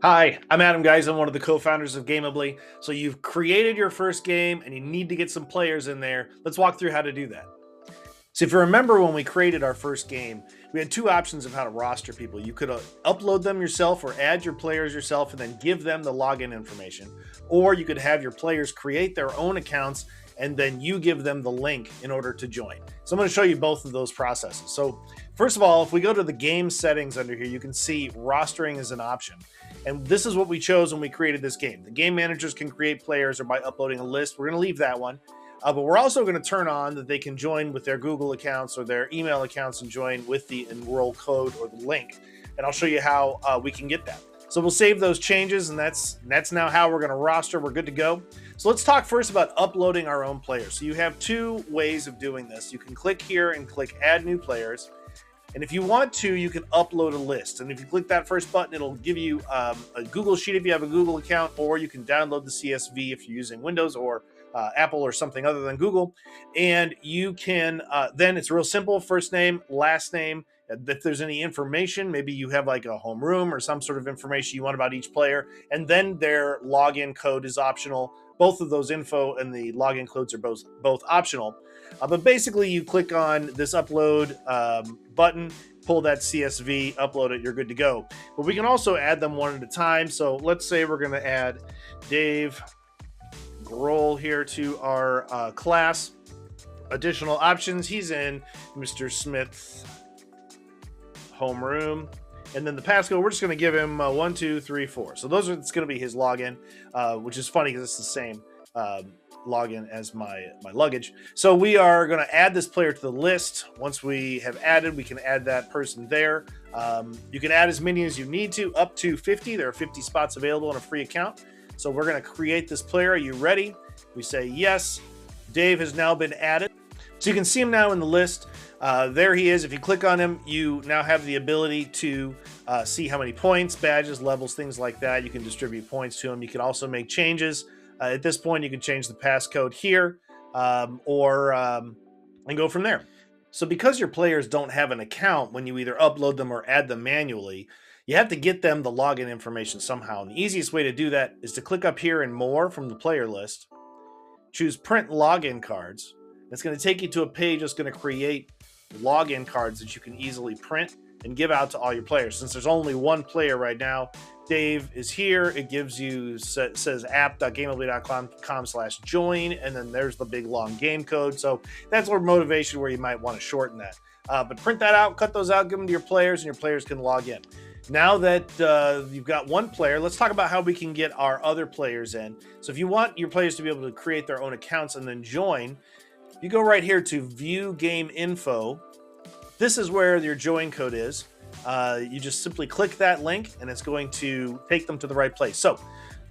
Hi, I'm Adam, guys. I'm one of the co-founders of Gamably. So you've created your first game and you need to get some players in there. Let's walk through how to do that. So if you remember when we created our first game, we had two options of how to roster people. You could upload them yourself or add your players yourself and then give them the login information. Or you could have your players create their own accounts and then you give them the link in order to join. So I'm going to show you both of those processes. So first of all, if we go to the game settings under here, you can see rostering is an option. And this is what we chose when we created this game. The game managers can create players or by uploading a list. We're going to leave that one. But we're also going to turn on that they can join with their Google accounts or their email accounts and join with the enroll code or the link. And I'll show you how we can get that. So we'll save those changes, and that's now how we're going to roster. We're good to go. So let's talk first about uploading our own players. So you have two ways of doing this. You can click here and click Add New Players. And if you want to, you can upload a list. And if you click that first button, it'll give you a Google Sheet if you have a Google account, or you can download the CSV if you're using Windows or Apple or something other than Google. And you can, then it's real simple, first name, last name. If there's any information, maybe you have like a homeroom or some sort of information you want about each player, and then their login code is optional. Both of those info and the login codes are both optional. But basically, you click on this upload button, pull that CSV, upload it, you're good to go. But we can also add them one at a time. So let's say we're going to add Dave Grohl here to our class. Additional options, he's in Mr. Smith's homeroom. And then the passcode, we're just going to give him 1, 2, 3, 4. So it's going to be his login, which is funny because it's the same login as my luggage. So we are going to add this player to the list. Once we have added, we can add that person there. You can add as many as you need to, up to 50. There are 50 spots available on a free account. So we're going to create this player. Are you ready? We say yes. Dave has now been added. So you can see him now in the list. There he is. If you click on him, you now have the ability to see how many points, badges, levels, things like that. You can distribute points to him. You can also make changes. At this point, you can change the passcode here and go from there. So because your players don't have an account when you either upload them or add them manually, you have to get them the login information somehow. And the easiest way to do that is to click up here in More from the player list, choose Print Login Cards. It's going to take you to a page that's going to create login cards that you can easily print and give out to all your players. Since there's only one player right now, Dave is here. It gives you, says app.gamably.com/join, and then there's the big long game code. So that's where motivation where you might want to shorten that. But print that out, cut those out, give them to your players, and your players can log in. Now that you've got one player, let's talk about how we can get our other players in. So if you want your players to be able to create their own accounts and then join, you go right here to View Game Info. This is where your join code is. You just simply click that link and it's going to take them to the right place. So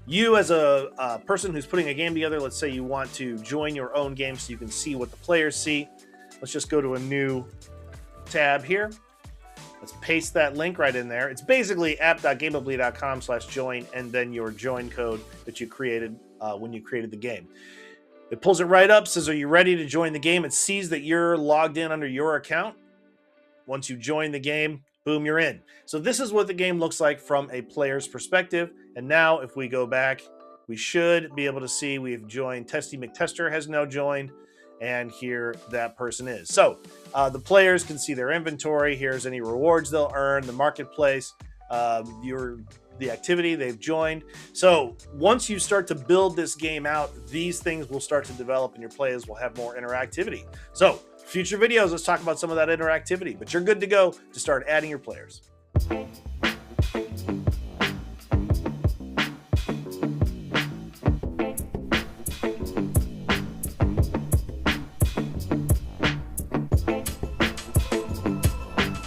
you as a person who's putting a game together, let's say you want to join your own game so you can see what the players see. Let's just go to a new tab here. Let's paste that link right in there. It's basically app.gamably.com/join and then your join code that you created when you created the game. It pulls it right up, says, are you ready to join the game? It sees that you're logged in under your account. Once you join the game, boom, you're in. So this is what the game looks like from a player's perspective. And now if we go back, we should be able to see we've joined. Testy McTester has now joined. And here that person is. So the players can see their inventory. Here's any rewards they'll earn, the marketplace, the activity they've joined. So once you start to build this game out, these things will start to develop and your players will have more interactivity. So future videos, let's talk about some of that interactivity, but you're good to go to start adding your players.